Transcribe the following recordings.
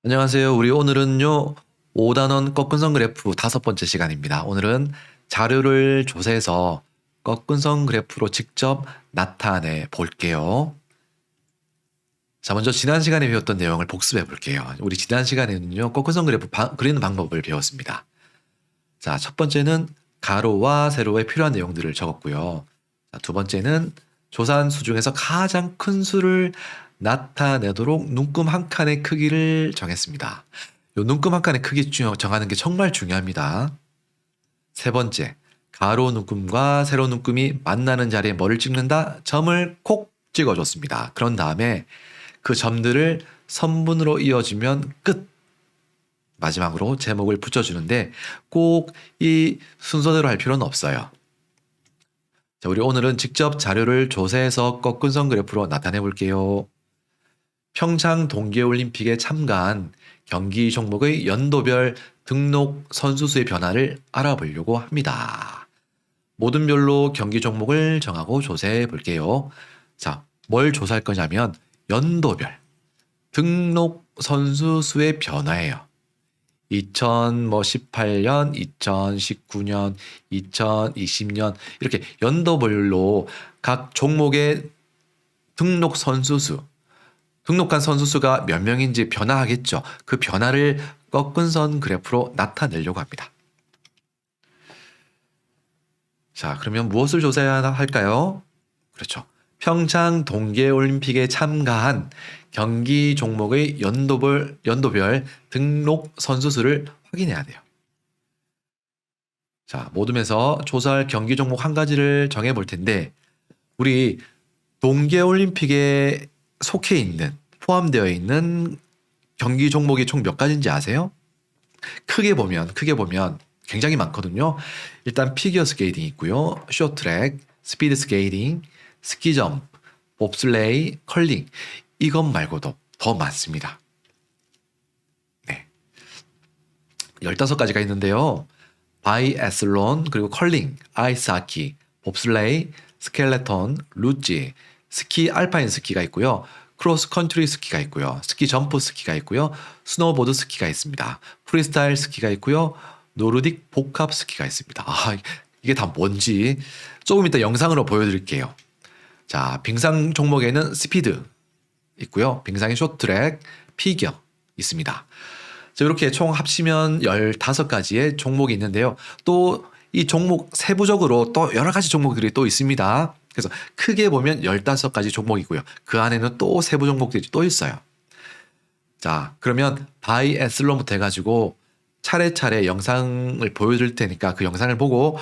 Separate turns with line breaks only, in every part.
안녕하세요. 우리 오늘은요, 5단원 꺾은선 그래프 5번째 시간입니다. 오늘은 자료를 조사해서 꺾은선 그래프로 직접 나타내 볼게요. 자, 먼저 지난 시간에 배웠던 내용을 복습해 볼게요. 우리 지난 시간에는요, 꺾은선 그래프 그리는 방법을 배웠습니다. 자, 첫 번째는 가로와 세로에 필요한 내용들을 적었고요. 자, 두 번째는 조사한 수 중에서 가장 큰 수를 나타내도록 눈금 한 칸의 크기를 정했습니다. 요 눈금 한 칸의 크기 정하는 게 정말 중요합니다. 세 번째, 가로 눈금과 세로 눈금이 만나는 자리에 뭐를 찍는다? 점을 콕 찍어줬습니다. 그런 다음에 그 점들을 선분으로 이어지면 끝! 마지막으로 제목을 붙여주는데 꼭 이 순서대로 할 필요는 없어요. 자, 우리 오늘은 직접 자료를 조사해서 꺾은선 그래프로 나타내 볼게요. 평창 동계올림픽에 참가한 경기 종목의 연도별 등록 선수 수의 변화를 알아보려고 합니다. 모든 별로 경기 종목을 정하고 조사해 볼게요. 자, 뭘 조사할 거냐면 연도별 등록 선수 수의 변화예요. 2018년, 2019년, 2020년 이렇게 연도별로 각 종목의 등록 선수 수, 등록한 선수 수가 몇 명인지 변화하겠죠. 그 변화를 꺾은선 그래프로 나타내려고 합니다. 자, 그러면 무엇을 조사해야 할까요? 그렇죠. 평창 동계올림픽에 참가한 경기 종목의 연도별 등록 선수 수를 확인해야 돼요. 자, 모둠에서 조사할 경기 종목 한 가지를 정해 볼 텐데, 우리 동계올림픽에 속해 있는, 포함되어 있는 경기 종목이 총 몇 가지인지 아세요? 크게 보면 굉장히 많거든요. 일단 피겨 스케이팅 있고요. 쇼트트랙, 스피드 스케이팅, 스키 점프, 봅슬레이, 컬링. 이것 말고도 더 많습니다. 네. 15가지가 있는데요. 바이애슬론, 그리고 컬링, 아이스하키, 봅슬레이, 스켈레톤, 루지, 스키 알파인 스키가 있고요. 크로스 컨트리 스키가 있고요. 스키 점프 스키가 있고요. 스노보드 스키가 있습니다. 프리스타일 스키가 있고요. 노르딕 복합 스키가 있습니다. 이게 다 뭔지 조금 이따 영상으로 보여드릴게요. 자, 빙상 종목에는 스피드 있고요. 빙상의 쇼트트랙, 피겨 있습니다. 자, 이렇게 총 합치면 15가지의 종목이 있는데요. 또 이 종목 세부적으로 또 여러 가지 종목들이 또 있습니다. 그래서 크게 보면 15가지 종목이고요. 그 안에는 또 세부 종목들이 또 있어요. 자, 그러면 바이애슬론부터 해가지고 차례차례 영상을 보여드릴 테니까 그 영상을 보고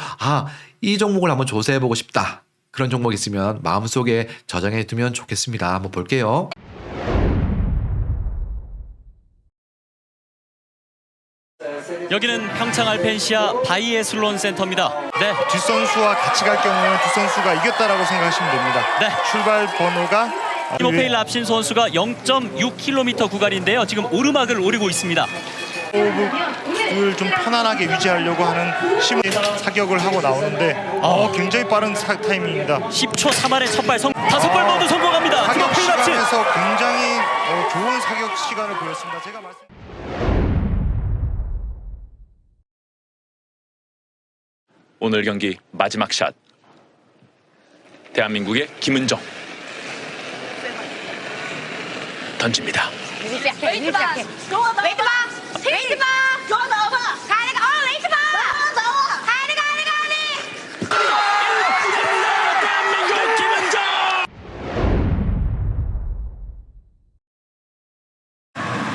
이 종목을 한번 조사해보고 싶다. 그런 종목 있으면 마음속에 저장해 두면 좋겠습니다. 한번 볼게요.
여기는 평창 알펜시아 바이애슬론 센터입니다. 네,
뒷선수와 같이 갈 경우에는 뒷선수가 이겼다라고 생각하시면 됩니다.
네.
출발 번호가
티모페이 랍신 선수가 0.6km 구간인데요. 지금 오르막을 오르고 있습니다.
호흡을 좀 편안하게 유지하려고 하는 사격을 하고 나오는데 굉장히 빠른 타이밍입니다.
10초 3안의 첫발 5발 모두 성공합니다.
사격
티모페이 랍신.
시간에서 굉장히 좋은 사격 시간을 보였습니다. 제가
오늘 경기 마지막 샷. 대한민국의 김은정 던집니다.
Weet 바!
대한민국 김은정!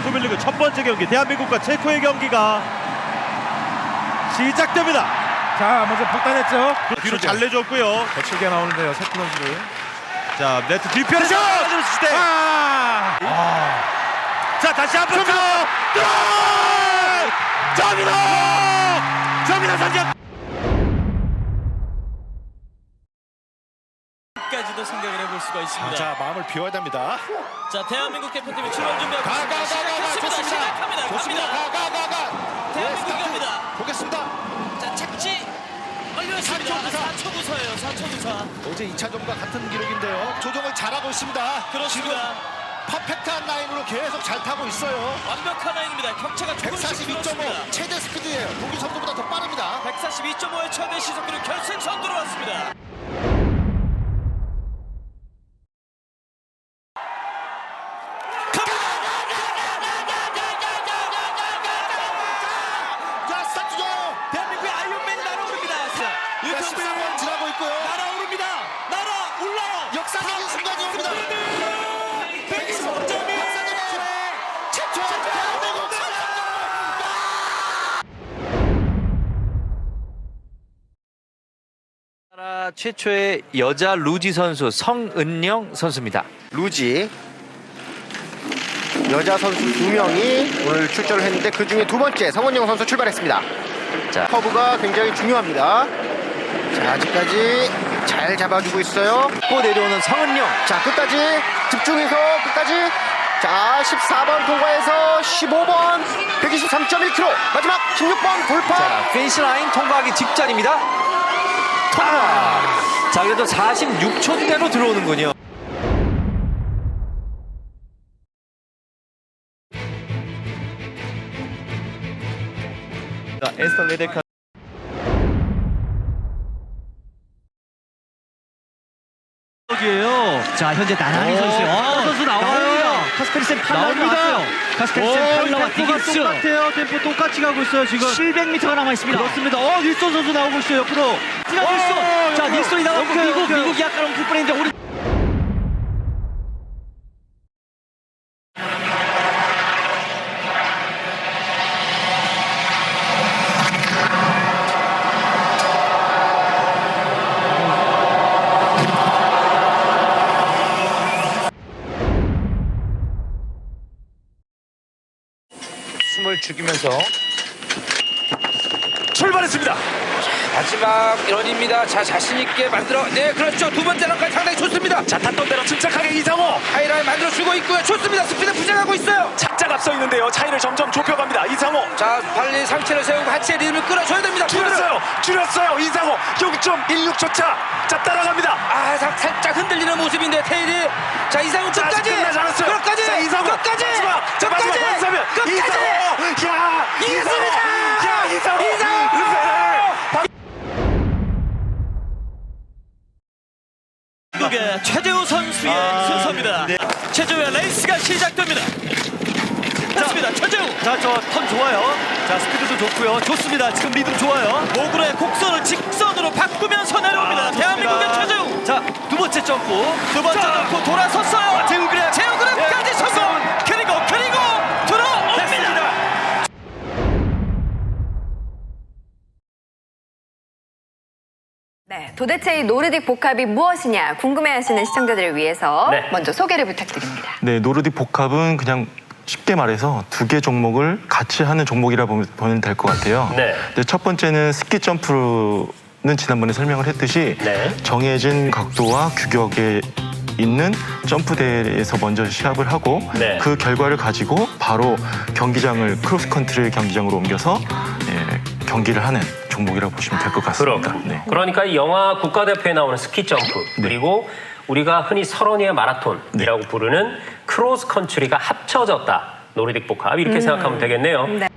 조별리그 첫 번째 경기 대한민국과 체코의 경기가 시작됩니다. 자, 먼저 폭탄했죠. 뒤로 잘 내줬고요. 거칠게 나오는데요, 체코 선수들. 자, 네트 뒤편에서 자, 다시 한번 점이다 선제.
까지도 생각을 해볼 수가 있습니다.
자, 마음을 비워야 됩니다.
자, 대한민국 대표팀이 출발 준비하고 시작합니다.
좋습니다.
대한민국입니다.
보겠습니다.
자, 착지 완료했습니다. 4초 구사예요. 4초 구사.
어제 2차전과 같은 기록인데요. 조정을 잘하고 있습니다.
그렇습니다.
팝
퍼펙트한 라인으로 계속 잘 타고 있어요.
완벽한 라인입니다. 격차가 조금씩
142.5
줄었습니다.
최대 스피드예요. 독일 선수보다 더 빠릅니다.
142.5의 최대 시속으로 결승선 들어왔습니다.
자, 스타트 좋아요.
대한민국의 아이언맨이 날아오릅니다. 자,
자, 13번 지나고 있고요.
날아오릅니다. 날아올라요.
역사적인 순간이 옵니다.
125.1.
최초의 대한민국
나라 최초의 여자 루지 선수 성은영 선수입니다.
루지 여자 선수 2명이 오늘 출전을 했는데 그 중에 두 번째 성은영 선수 출발했습니다. 자, 커브가 굉장히 중요합니다. 자, 아직까지 잘 잡아주고 있어요.
고 내려오는 성은영.
자, 끝까지 집중해서 끝까지. 자, 14번 통과해서 15번 123.1km 마지막 16번 돌파.
자, 피니시 라인 통과하기 직전입니다. 통과. 자, 그래도 46초대로 들어오는군요.
자, 에스터 레데카
자, 현재 나란히 서 있어요. 선수 나와요. 카스페르센 나옵니다. 카스페르센 팔라와 디깅스. 똑같아요. 템포 똑같이 가고 있어요. 지금 700m가 남아 있습니다. 그렇습니다. 닐손 선수 나오고 있어요. 옆으로. 닐손. 자, 닐손이 나왔고 미국이 약간 엉킬 뻔했는데 우리
숨을 죽이면서
출발했습니다.
마지막 런입니다. 자, 자신 있게 만들어. 네, 그렇죠. 두 번째 런까지 상당히 좋습니다.
자, 탔던 대로 침착하게 이상호.
하이라인 만들어 주고 있고요. 좋습니다. 스피드 부정하고 있어요.
착장 앞서 있는데요. 차이를 점점 좁혀갑니다. 이상호.
자, 빨리 상체를 세우고 하체의 리듬을 끌어줘야 됩니다.
줄였어요. 이상호 0.16초 차. 자, 따라갑니다.
아, 살짝 흔들리는 모습인데 테일이. 자, 이상훈
자, 아직
끝까지.
끝나지 않았어요.
끝까지.
자, 이상호
끝까지.
마지막. 자, 마지막
끝까지.
반사면
끝까지.
이상호. 야, 이상호.
한국의 최재우 선수의 순서입니다. 최재우의 레이스가 시작됩니다. 됐습니다. 최재우. 자, 저 턴 좋아요. 자, 스피드도 좋고요. 좋습니다. 지금 리듬 좋아요. 모그로의 곡선을 직선으로 바꾸면서 내려옵니다. 대한민국의 최재우. 자, 두 번째 점프. 두 번째 점프 돌아섰어요. 제우그랩까지 성공. 그리고 들어옵니다.
네, 도대체 이 노르딕 복합이 무엇이냐 궁금해하시는 시청자들을 위해서 먼저 소개를 부탁드립니다.
네, 노르딕 복합은 그냥 쉽게 말해서 두 개 종목을 같이 하는 종목이라 보면 될 것 같아요.
네.
근데 첫 번째는 스키 점프는 지난번에 설명을 했듯이 정해진 각도와 규격에 있는 점프대에서 먼저 시합을 하고 그 결과를 가지고 바로 경기장을 크로스컨트리 경기장으로 옮겨서 경기를 하는 종목이라고 보시면 될 것 같습니다. 네.
그러니까 영화 국가대표에 나오는 스키 점프 그리고 우리가 흔히 설원이의 마라톤이라고 부르는 크로스 컨트리가 합쳐졌다. 노르딕 복합 이렇게 생각하면 되겠네요.
네.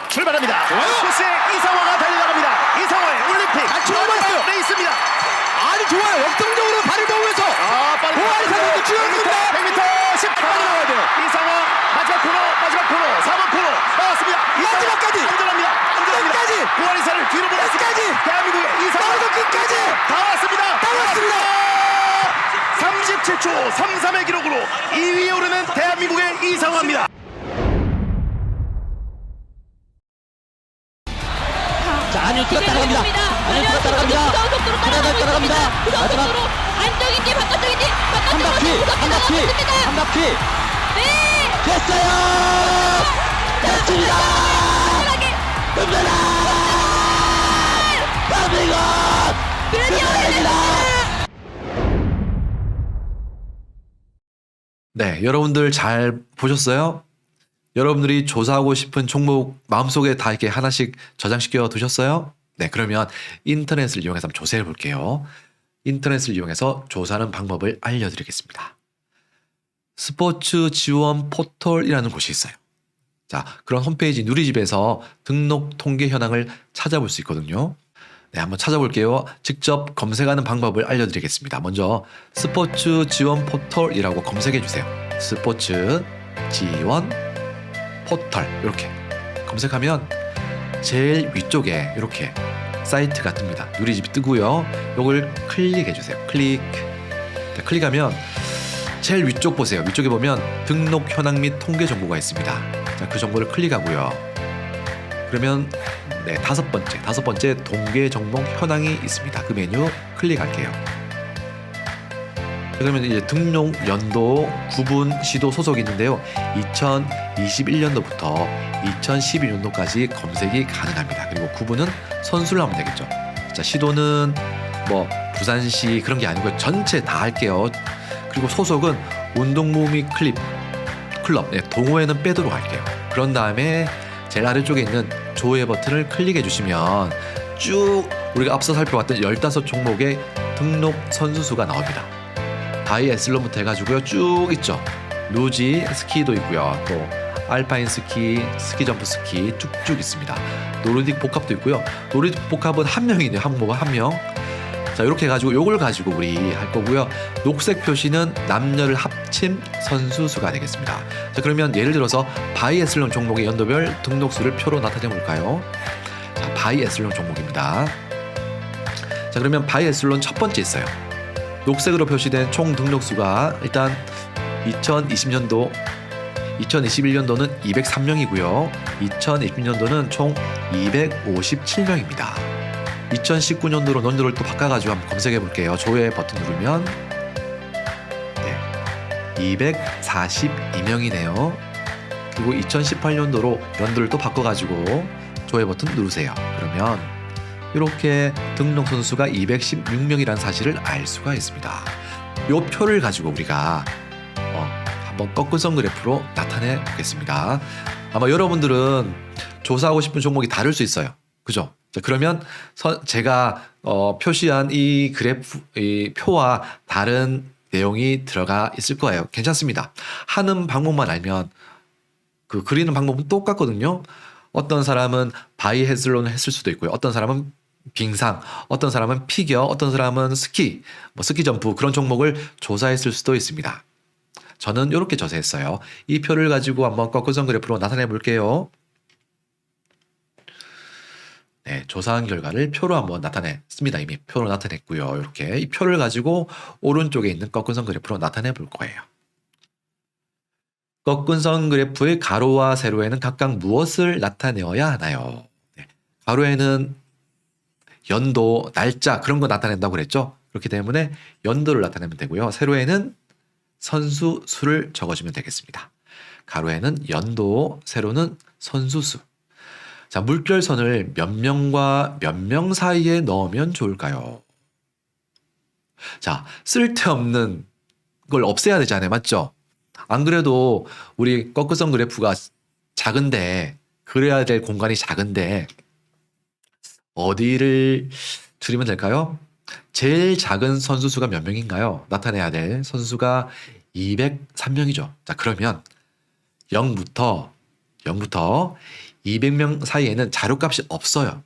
출발합니다. 코스에 이상화가 달려갑니다. 이상화의 올림픽 맞추는 레이스입니다.
아주 좋아요. 역동적으로 발을 모으면서
빨리
보아리 선수 주연입니다.
100m 10분 나와야 돼요. 이상화 마지막 코너 4번 코너 나왔습니다.
마지막까지
안전합니다.
끝까지
보아리사를 뒤로 보냈습니다.
끝까지
대한민국의 이상화
끝까지
다 왔습니다. 37초 33의 기록으로 2위에 오르는 대한민국의 이상화입니다.
안윤수가 따라갑니다. 안윤수가 따라갑니다. 따라갑니다. 마지막
안쪽인지 바깥쪽인지
한 바퀴 됐어요. 됐습니다. 끝내라. 대한민국
네, 여러분들 잘 보셨어요? 여러분들이 조사하고 싶은 종목 마음속에 다 이렇게 하나씩 저장시켜 두셨어요? 네, 그러면 인터넷을 이용해서 한번 조사해 볼게요. 인터넷을 이용해서 조사하는 방법을 알려드리겠습니다. 스포츠 지원 포털이라는 곳이 있어요. 자, 그런 홈페이지 누리집에서 등록 통계 현황을 찾아볼 수 있거든요. 네, 한번 찾아볼게요. 직접 검색하는 방법을 알려드리겠습니다. 먼저 스포츠 지원 포털이라고 검색해 주세요. 스포츠 지원 포털 이렇게 검색하면 제일 위쪽에 이렇게 사이트가 뜹니다. 누리집이 뜨고요. 이걸 클릭해 주세요. 클릭. 네, 클릭하면 제일 위쪽 보세요. 위쪽에 보면 등록 현황 및 통계 정보가 있습니다. 자, 그 정보를 클릭하고요. 그러면 네, 다섯 번째 통계 종목 현황이 있습니다. 그 메뉴 클릭할게요. 그러면 이제 등록 연도, 구분, 시도 소속이 있는데요. 2021년도부터 2012년도까지 검색이 가능합니다. 그리고 구분은 선수를 하면 되겠죠. 자, 시도는 뭐 부산시 그런 게 아니고 전체 다 할게요. 그리고 소속은 운동부 및 클럽, 네, 동호회는 빼도록 할게요. 그런 다음에 제일 아래쪽에 있는 조회 버튼을 클릭해 주시면 쭉 우리가 앞서 살펴봤던 15종목의 등록 선수 수가 나옵니다. 바이애슬론부터 해가지고요 쭉 있죠. 루지 스키도 있고요. 또 알파인 스키, 스키 점프 스키 쭉쭉 있습니다. 노르딕 복합도 있고요. 노르딕 복합은 한 명이네요. 항목은 한 명. 자, 이렇게 해가지고 요걸 가지고 우리 할 거고요. 녹색 표시는 남녀를 합친 선수 수가 되겠습니다. 자, 그러면 예를 들어서 바이애슬론 종목의 연도별 등록수를 표로 나타내 볼까요? 자, 바이애슬론 종목입니다. 자, 그러면 바이애슬론 첫 번째 있어요. 녹색으로 표시된 총 등록수가 일단 2021년도는 203명이고요. 2020년도는 총 257명입니다. 2019년도로 연도를 또 바꿔가지고 한번 검색해 볼게요. 조회 버튼 누르면 네, 242명이네요. 그리고 2018년도로 연도를 또 바꿔가지고 조회 버튼 누르세요. 그러면 이렇게 등록 선수가 216명이라는 사실을 알 수가 있습니다. 이 표를 가지고 우리가 한번 꺾은선 그래프로 나타내 보겠습니다. 아마 여러분들은 조사하고 싶은 종목이 다를 수 있어요. 그죠? 자, 그러면 제가 표시한 이 그래프, 이 표와 다른 내용이 들어가 있을 거예요. 괜찮습니다. 하는 방법만 알면 그 그리는 방법은 똑같거든요. 어떤 사람은 바이애슬론을 했을 수도 있고요. 어떤 사람은 빙상, 어떤 사람은 피겨, 어떤 사람은 스키, 뭐 스키 점프 그런 종목을 조사했을 수도 있습니다. 저는 이렇게 조사했어요. 이 표를 가지고 한번 꺾은선 그래프로 나타내 볼게요. 네, 조사한 결과를 표로 한번 나타냈습니다. 이미 표로 나타냈고요. 이렇게 이 표를 가지고 오른쪽에 있는 꺾은선 그래프로 나타내 볼 거예요. 꺾은선 그래프의 가로와 세로에는 각각 무엇을 나타내어야 하나요? 네, 가로에는 연도, 날짜 그런 거 나타낸다고 그랬죠? 그렇기 때문에 연도를 나타내면 되고요. 세로에는 선수 수를 적어주면 되겠습니다. 가로에는 연도, 세로는 선수 수. 자, 물결선을 몇 명과 몇 명 사이에 넣으면 좋을까요? 자, 쓸데없는 걸 없애야 되잖아요. 맞죠? 안 그래도 우리 꺾은선 그래프가 작은데, 그래야 될 공간이 작은데, 어디를 줄이면 될까요? 제일 작은 선수 수가 몇 명인가요? 나타내야 될 선수가 203명이죠. 자, 그러면 0부터 200명 사이에는 자료값이 없어요.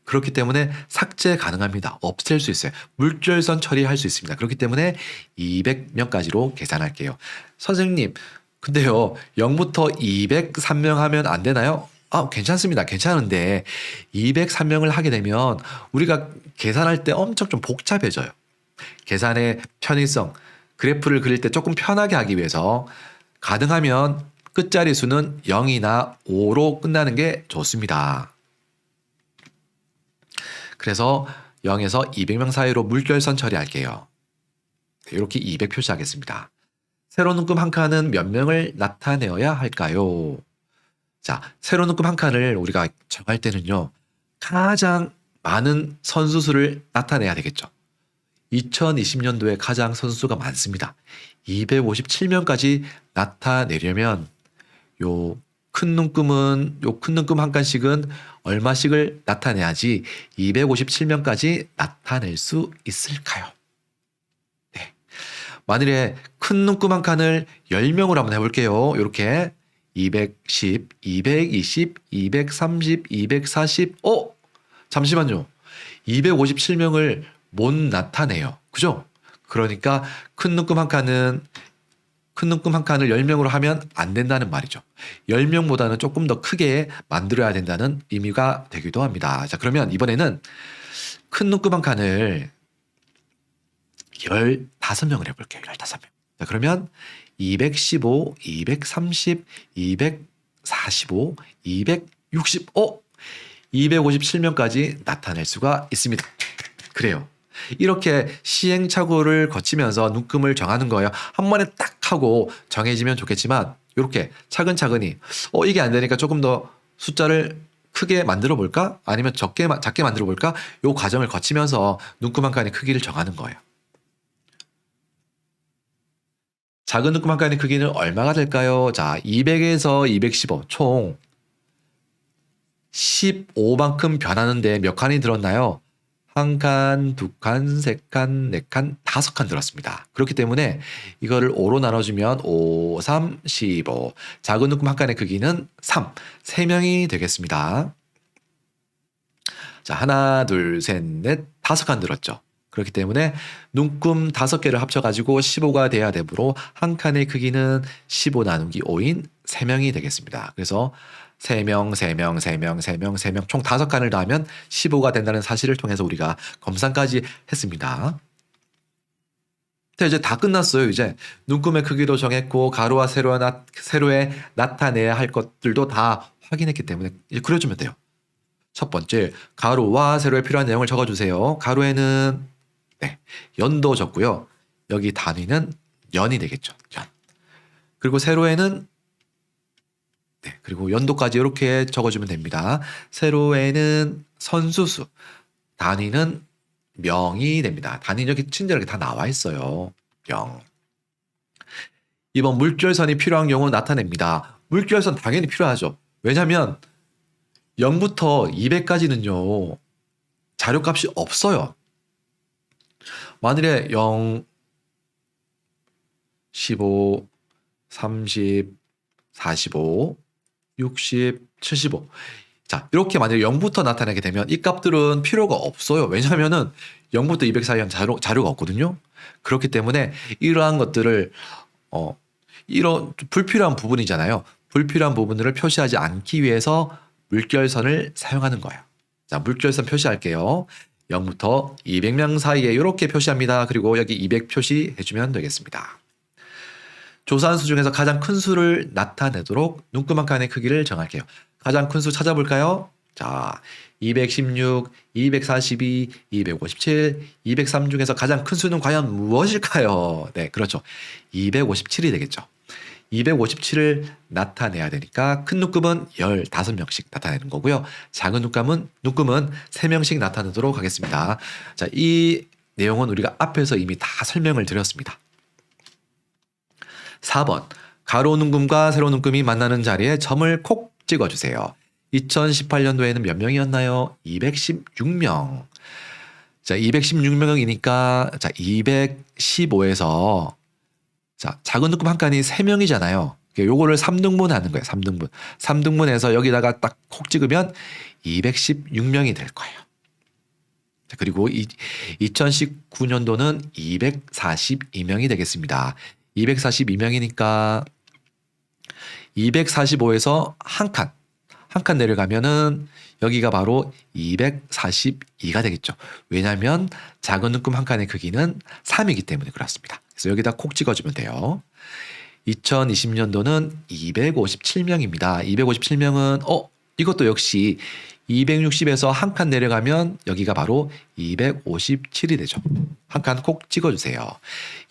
그렇기 때문에 삭제 가능합니다. 없앨 수 있어요. 물결선 처리할 수 있습니다. 그렇기 때문에 200명까지로 계산할게요. 선생님, 근데요 0부터 203명 하면 안 되나요? 괜찮습니다. 괜찮은데 203명을 하게 되면 우리가 계산할 때 엄청 좀 복잡해져요. 계산의 편의성, 그래프를 그릴 때 조금 편하게 하기 위해서 가능하면 끝자리 수는 0이나 5로 끝나는 게 좋습니다. 그래서 0에서 200명 사이로 물결선 처리할게요. 이렇게 200 표시하겠습니다. 세로 눈금 한 칸은 몇 명을 나타내어야 할까요? 자, 세로 눈금 한 칸을 우리가 정할 때는요, 가장 많은 선수 수를 나타내야 되겠죠. 2020년도에 가장 선수가 많습니다. 257명까지 나타내려면 요 큰 눈금은 요 큰 눈금 한 칸씩은 얼마씩을 나타내야지 257명까지 나타낼 수 있을까요? 네. 만일에 큰 눈금 한 칸을 10명으로 한번 해볼게요. 이렇게 210, 220, 230, 240. 잠시만요. 257명을 못 나타내요. 그죠? 그러니까 큰 눈금 한 칸을 10명으로 하면 안 된다는 말이죠. 10명보다는 조금 더 크게 만들어야 된다는 의미가 되기도 합니다. 자, 그러면 이번에는 큰 눈금 한 칸을 15명을 해볼게요. 15명. 자, 그러면 215, 230, 245, 260, 257명까지 나타낼 수가 있습니다. 그래요. 이렇게 시행착오를 거치면서 눈금을 정하는 거예요. 한 번에 딱 하고 정해지면 좋겠지만 이렇게 차근차근히 이게 안 되니까 조금 더 숫자를 크게 만들어 볼까? 아니면 작게 만들어 볼까? 이 과정을 거치면서 눈금 한 칸의 크기를 정하는 거예요. 작은 눈금 한 칸의 크기는 얼마가 될까요? 자, 200에서 215, 총 15만큼 변하는데 몇 칸이 들었나요? 한 칸, 두 칸, 세 칸, 네 칸, 5칸 들었습니다. 그렇기 때문에 이거를 5로 나눠주면 5, 3, 15. 작은 눈금 한 칸의 크기는 3. 3명이 되겠습니다. 자, 하나, 둘, 셋, 넷, 5칸 들었죠. 그렇기 때문에 눈금 5개를 합쳐가지고 15가 돼야 되므로 한 칸의 크기는 15 나누기 5인 3명이 되겠습니다. 그래서 3명, 3명, 3명, 3명, 3명 총 5칸을 더하면 15가 된다는 사실을 통해서 우리가 검산까지 했습니다. 자, 이제 다 끝났어요. 이제 눈금의 크기도 정했고 가로와 세로에 나타내야 할 것들도 다 확인했기 때문에 이제 그려주면 돼요. 첫 번째, 가로와 세로에 필요한 내용을 적어주세요. 가로에는 연도 적고요. 여기 단위는 연이 되겠죠. 연. 그리고 세로에는 그리고 연도까지 이렇게 적어주면 됩니다. 세로에는 선수수, 단위는 명이 됩니다. 단위는 여기 친절하게 다 나와 있어요. 명. 2번 물결선이 필요한 경우 나타냅니다. 물결선 당연히 필요하죠. 왜냐하면 0부터 200까지는요. 자료값이 없어요. 만일에 0, 15, 30, 45, 60, 75. 자, 이렇게 만약에 0부터 나타나게 되면 이 값들은 필요가 없어요. 왜냐하면은 0부터 200 사이에는 자료가 없거든요. 그렇기 때문에 이러한 것들을 이런 불필요한 부분이잖아요. 불필요한 부분들을 표시하지 않기 위해서 물결선을 사용하는 거예요. 자, 물결선 표시할게요. 0부터 200명 사이에 이렇게 표시합니다. 그리고 여기 200 표시해주면 되겠습니다. 조사한 수 중에서 가장 큰 수를 나타내도록 눈금 한 칸의 크기를 정할게요. 가장 큰 수 찾아볼까요? 자, 216, 242, 257, 203 중에서 가장 큰 수는 과연 무엇일까요? 네, 그렇죠. 257이 되겠죠. 257을 나타내야 되니까 큰 눈금은 15명씩 나타내는 거고요. 작은 눈금은 3명씩 나타내도록 하겠습니다. 자, 이 내용은 우리가 앞에서 이미 다 설명을 드렸습니다. 4번, 가로 눈금과 세로 눈금이 만나는 자리에 점을 콕 찍어주세요. 2018년도에는 몇 명이었나요? 216명. 자, 216명이니까 자, 215에서 자, 작은 눈금 한 칸이 3명이잖아요. 요거를 3등분 하는 거예요. 3등분. 3등분해서 여기다가 딱 콕 찍으면 216명이 될 거예요. 자, 그리고 2019년도는 242명이 되겠습니다. 242명이니까 245에서 한 칸 내려가면은 여기가 바로 242가 되겠죠. 왜냐하면 작은 눈금 한 칸의 크기는 3이기 때문에 그렇습니다. 그래서 여기다 콕 찍어주면 돼요. 2020년도는 257명입니다. 257명은 이것도 역시 260에서 한 칸 내려가면 여기가 바로 257이 되죠. 한 칸 콕 찍어주세요.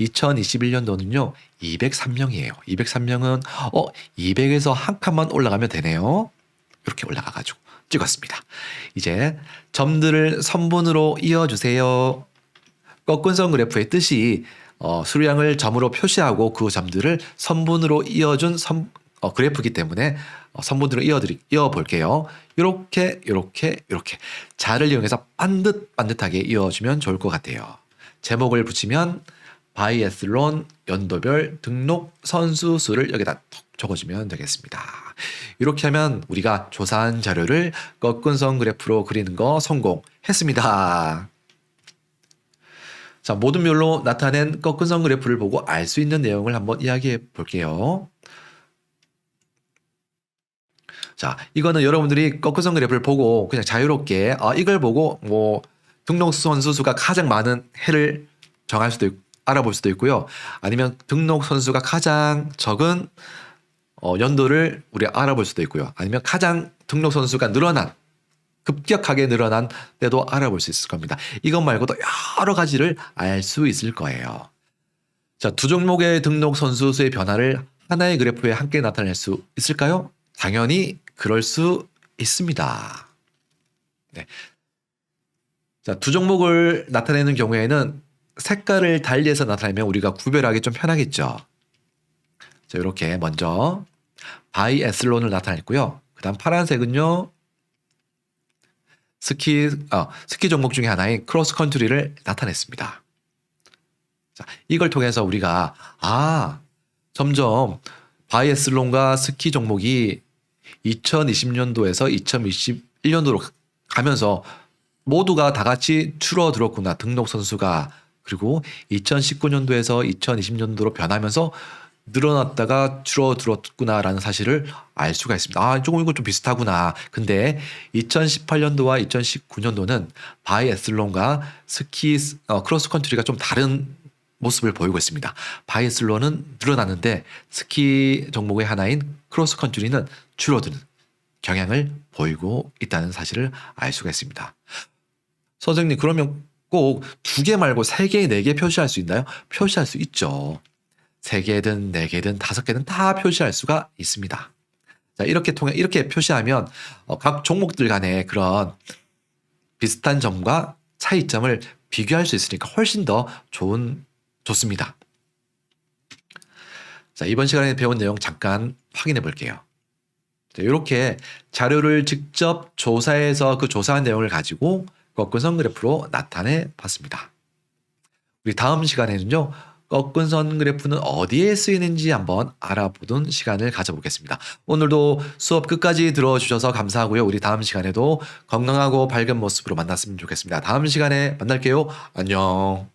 2021년도는요. 203명이에요. 203명은 200에서 한 칸만 올라가면 되네요. 이렇게 올라가가지고 찍었습니다. 이제 점들을 선분으로 이어주세요. 꺾은선 그래프의 뜻이 수량을 점으로 표시하고 그 점들을 선분으로 이어준 그래프이기 때문에 선분들을 이어볼게요. 이렇게 자를 이용해서 반듯하게 이어주면 좋을 것 같아요. 제목을 붙이면 바이애슬론 연도별 등록 선수 수를 여기다 톡 적어주면 되겠습니다. 이렇게 하면 우리가 조사한 자료를 꺾은선 그래프로 그리는 거 성공했습니다. 자, 모든 묘로 나타낸 꺾은선 그래프를 보고 알 수 있는 내용을 한번 이야기해 볼게요. 자, 이거는 여러분들이 꺾은선 그래프를 보고 그냥 자유롭게 이걸 보고 뭐 등록 선수 수가 가장 많은 해를 정할 수도 있고 알아볼 수도 있고요. 아니면 등록 선수가 가장 적은 연도를 우리가 알아볼 수도 있고요. 아니면 가장 등록 선수가 급격하게 늘어난 때도 알아볼 수 있을 겁니다. 이것 말고도 여러 가지를 알 수 있을 거예요. 자, 두 종목의 등록 선수 수의 변화를 하나의 그래프에 함께 나타낼 수 있을까요? 당연히 그럴 수 있습니다. 네. 자, 두 종목을 나타내는 경우에는 색깔을 달리해서 나타내면 우리가 구별하기 좀 편하겠죠. 자, 이렇게 먼저 바이애슬론을 나타냈고요. 그 다음 파란색은요. 스키 종목 중에 하나인 크로스컨트리를 나타냈습니다. 자, 이걸 통해서 우리가 점점 바이애슬론과 스키 종목이 2020년도에서 2021년도로 가면서 모두가 다 같이 줄어들었구나. 등록 선수가. 그리고 2019년도에서 2020년도로 변하면서 늘어났다가 줄어들었구나라는 사실을 알 수가 있습니다. 조금 이거 좀 비슷하구나. 근데 2018년도와 2019년도는 바이애슬론과 스키 크로스컨트리가 좀 다른 모습을 보이고 있습니다. 바이애슬론은 늘어났는데 스키 종목의 하나인 크로스컨트리는 줄어드는 경향을 보이고 있다는 사실을 알 수가 있습니다. 선생님, 그러면 꼭 2개 말고 3개, 4개 표시할 수 있나요? 표시할 수 있죠. 3개든 4개든 5개든 다 표시할 수가 있습니다. 자, 이렇게 표시하면 각 종목들 간의 그런 비슷한 점과 차이점을 비교할 수 있으니까 훨씬 더 좋습니다. 자, 이번 시간에 배운 내용 잠깐 확인해 볼게요. 자, 이렇게 자료를 직접 조사해서 그 조사한 내용을 가지고 꺾은선 그래프로 나타내 봤습니다. 우리 다음 시간에는요. 꺾은선 그래프는 어디에 쓰이는지 한번 알아보는 시간을 가져보겠습니다. 오늘도 수업 끝까지 들어주셔서 감사하고요. 우리 다음 시간에도 건강하고 밝은 모습으로 만났으면 좋겠습니다. 다음 시간에 만날게요. 안녕.